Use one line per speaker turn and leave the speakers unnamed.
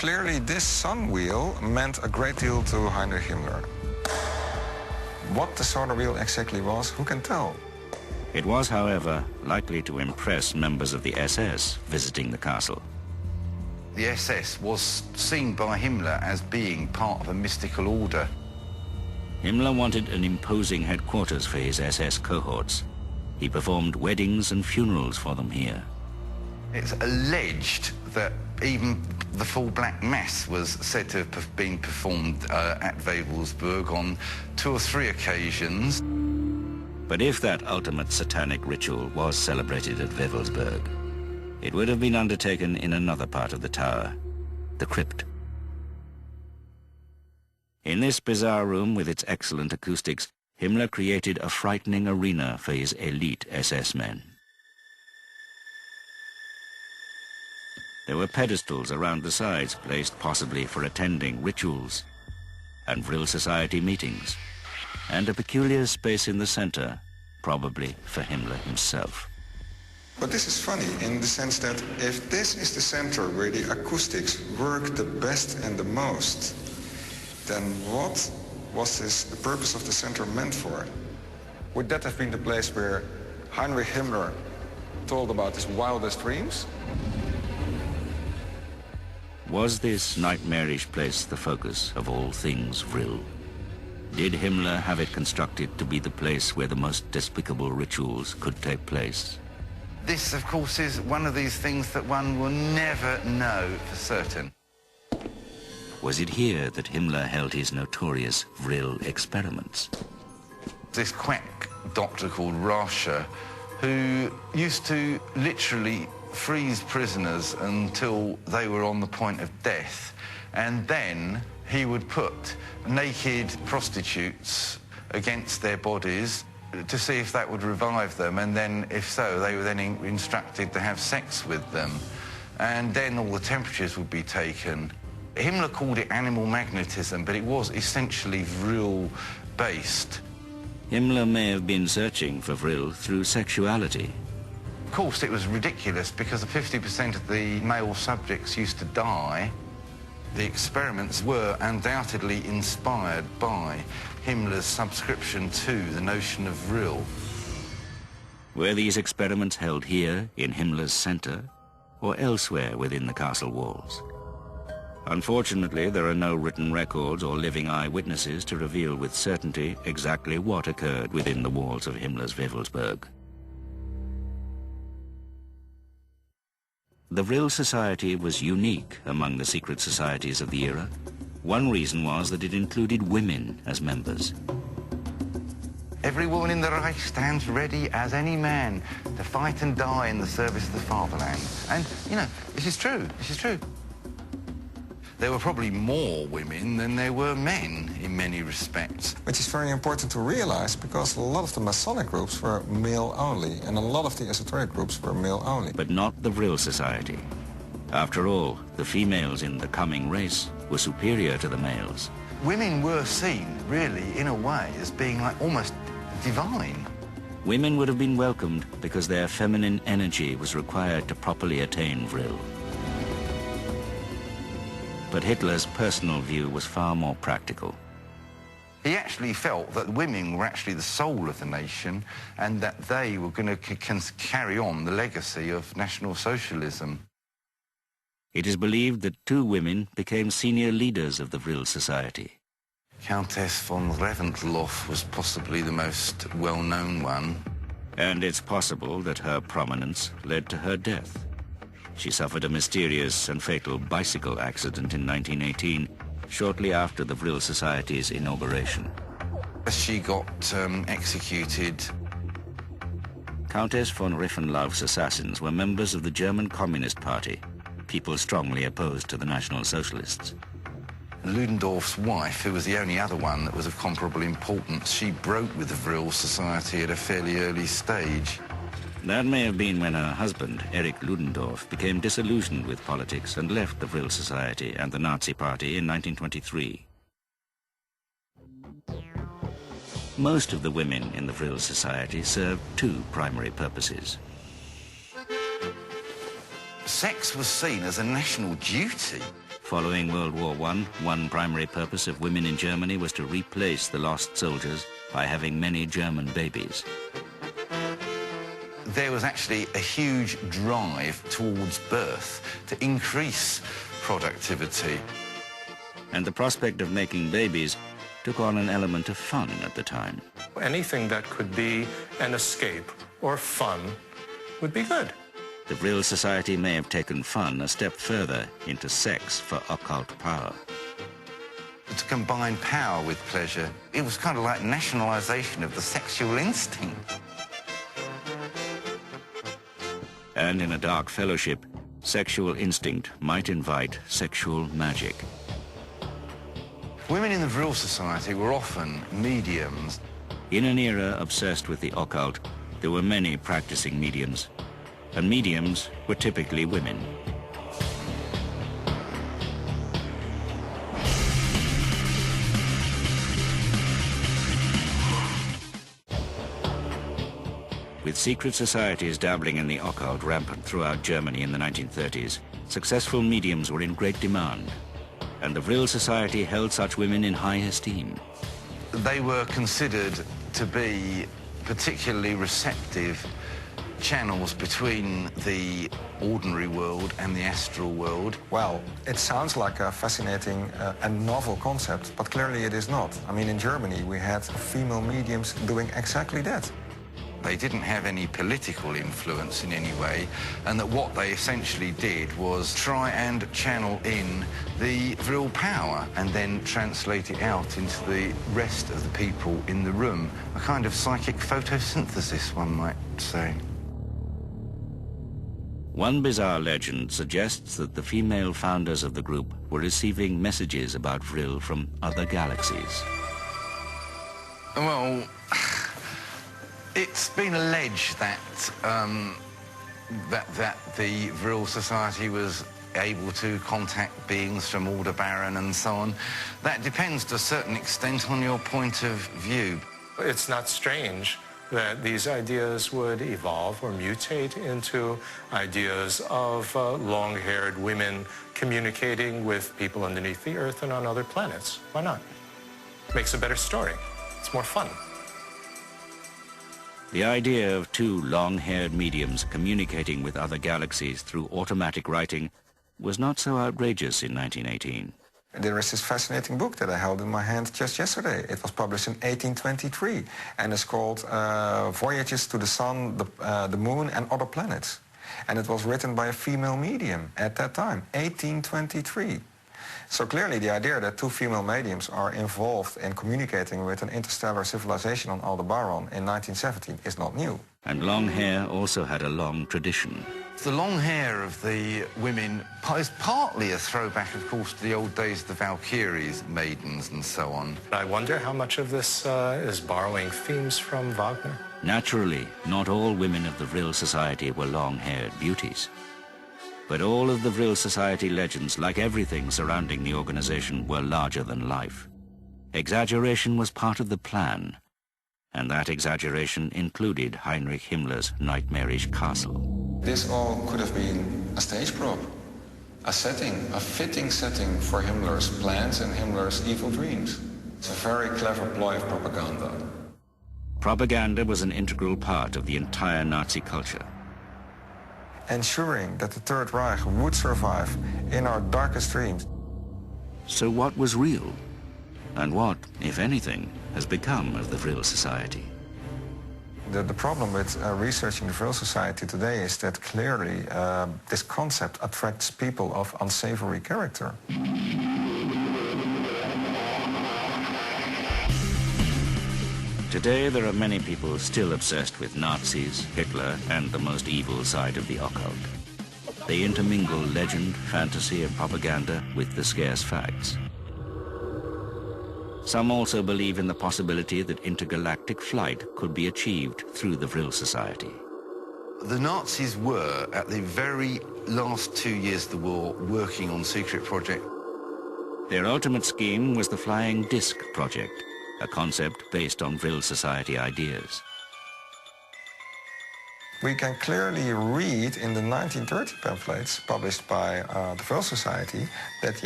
clearly this sun wheel meant a great deal to Heinrich Himmler. What the solar wheel exactly was, who can tell?
It was, however, likely to impress members of the SS visiting the castle.
The SS was seen by Himmler as being part of a mystical order.
Himmler wanted an imposing headquarters for his SS cohorts. He performed weddings and funerals for them here.
It's alleged that even the full Black Mass was said to have been performed at Wewelsburg on 2 or 3 occasions.
But if that ultimate satanic ritual was celebrated at Wewelsburg, it would have been undertaken in another part of the tower, the crypt. In this bizarre room with its excellent acoustics, Himmler created a frightening arena for his elite SS men. There were pedestals around the sides, placed possibly for attending rituals and Vril Society meetings, and a peculiar space in the center, probably for Himmler himself.
But this is funny in the sense that if this is the center where the acoustics work the best and the most, then what was the purpose of the center meant for? Would that have been the place where Heinrich Himmler told about his wildest dreams?
Was this nightmarish place the focus of all things Vril? Did Himmler have it constructed to be the place where the most despicable rituals could take place?
This, of course, is one of these things that one will never know for certain.
Was it here that Himmler held his notorious Vril experiments?
This quack doctor called Rascher, who used to literally freeze prisoners until they were on the point of death, and then he would put naked prostitutes against their bodies to see if that would revive them, and then, if so, they were then instructed to have sex with them, and then all the temperatures would be taken. Himmler called it animal magnetism, but it was essentially Vril-based.
Himmler may have been searching for Vril through sexuality.
Of course, it was ridiculous because 50% of the male subjects used to die. The experiments were undoubtedly inspired by Himmler's subscription to the notion of Vril.
Were these experiments held here in Himmler's center or elsewhere within the castle walls? Unfortunately, there are no written records or living eyewitnesses to reveal with certainty exactly what occurred within the walls of Himmler's Wewelsburg. The Vril Society was unique among the secret societies of the era. One reason was that it included women as members.
Every woman in the Reich stands ready as any man to fight and die in the service of the fatherland. And, you know, this is true. This is true. There were probably more women than there were men in many respects.
Which is very important to realize because a lot of the Masonic groups were male only and a lot of the esoteric groups were male only.
But not the Vril Society. After all, the females in the coming race were superior to the males.
Women were seen, really, in a way, as being like almost divine.
Women would have been welcomed because their feminine energy was required to properly attain Vril. But Hitler's personal view was far more practical.
He actually felt that women were actually the soul of the nation and that they were going to carry on the legacy of National Socialism.
It is believed that 2 women became senior leaders of the Vril Society.
Countess von Reventlow was possibly the most well-known one.
And it's possible that her prominence led to her death. She suffered a mysterious and fatal bicycle accident in 1918, shortly after the Vril Society's inauguration.
She got executed.
Countess von Reventlov's assassins were members of the German Communist Party, people strongly opposed to the National Socialists.
Ludendorff's wife, who was the only other one that was of comparable importance, she broke with the Vril Society at a fairly early stage.
That may have been when her husband, Erich Ludendorff, became disillusioned with politics and left the Vril Society and the Nazi Party in 1923. Most of the women in the Vril Society served 2 primary purposes.
Sex was seen as a national duty.
Following World War I, one primary purpose of women in Germany was to replace the lost soldiers by having many German babies.
There was actually a huge drive towards birth to increase productivity.
And the prospect of making babies took on an element of fun at the time.
Anything that could be an escape or fun would be good.
The Vril Society may have taken fun a step further into sex for occult power.
To combine power with pleasure, it was kind of like nationalization of the sexual instinct.
And in a dark fellowship, sexual instinct might invite sexual magic.
Women in the Vril Society were often mediums.
In an era obsessed with the occult, there were many practicing mediums, and mediums were typically women. With secret societies dabbling in the occult rampant throughout Germany in the 1930s, successful mediums were in great demand, and the Vril Society held such women in high esteem.
They were considered to be particularly receptive channels between the ordinary world and the astral world.
Well, it sounds like a fascinating and novel concept, but clearly it is not. I mean, in Germany, we had female mediums doing exactly that.
They didn't have any political influence in any way, and that what they essentially did was try and channel in the Vril power and then translate it out into the rest of the people in the room. A kind of psychic photosynthesis, one might say.
One bizarre legend suggests that the female founders of the group were receiving messages about Vril from other galaxies.
Well, it's been alleged that that the Vril Society was able to contact beings from Aldebaran and so on. That depends to a certain extent on your point of view.
It's not strange that these ideas would evolve or mutate into ideas of long-haired women communicating with people underneath the Earth and on other planets. Why not? Makes a better story. It's more fun.
The idea of two long-haired mediums communicating with other galaxies through automatic writing was not so outrageous in 1918.
There is this fascinating book that I held in my hand just yesterday. It was published in 1823, and it's called Voyages to the Sun, the Moon, and Other Planets. And it was written by a female medium at that time, 1823. So clearly the idea that two female mediums are involved in communicating with an interstellar civilization on Aldebaran in 1917 is not new.
And long hair also had a long tradition.
The long hair of the women is partly a throwback, of course, to the old days of the Valkyries, maidens and so on.
I wonder how much of this is borrowing themes from Wagner.
Naturally, not all women of the Vril Society were long-haired beauties. But all of the Vril Society legends, like everything surrounding the organization, were larger than life. Exaggeration was part of the plan, and that exaggeration included Heinrich Himmler's nightmarish castle.
This all could have been a stage prop, a setting, a fitting setting for Himmler's plans and Himmler's evil dreams. It's a very clever ploy of propaganda.
Propaganda was an integral part of the entire Nazi culture.
Ensuring that the Third Reich would survive in our darkest dreams.
So what was real? And what, if anything, has become of the Vril Society?
The problem with researching the Vril Society today is that clearly this concept attracts people of unsavory character.
Today, there are many people still obsessed with Nazis, Hitler, and the most evil side of the occult. They intermingle legend, fantasy, and propaganda with the scarce facts. Some also believe in the possibility that intergalactic flight could be achieved through the Vril Society.
The Nazis were, at the very last 2 years of the war, working on secret project.
Their ultimate scheme was the Flying Disc Project, a concept based on Vril Society ideas.
We can clearly read in the 1930 pamphlets published by the Vril Society that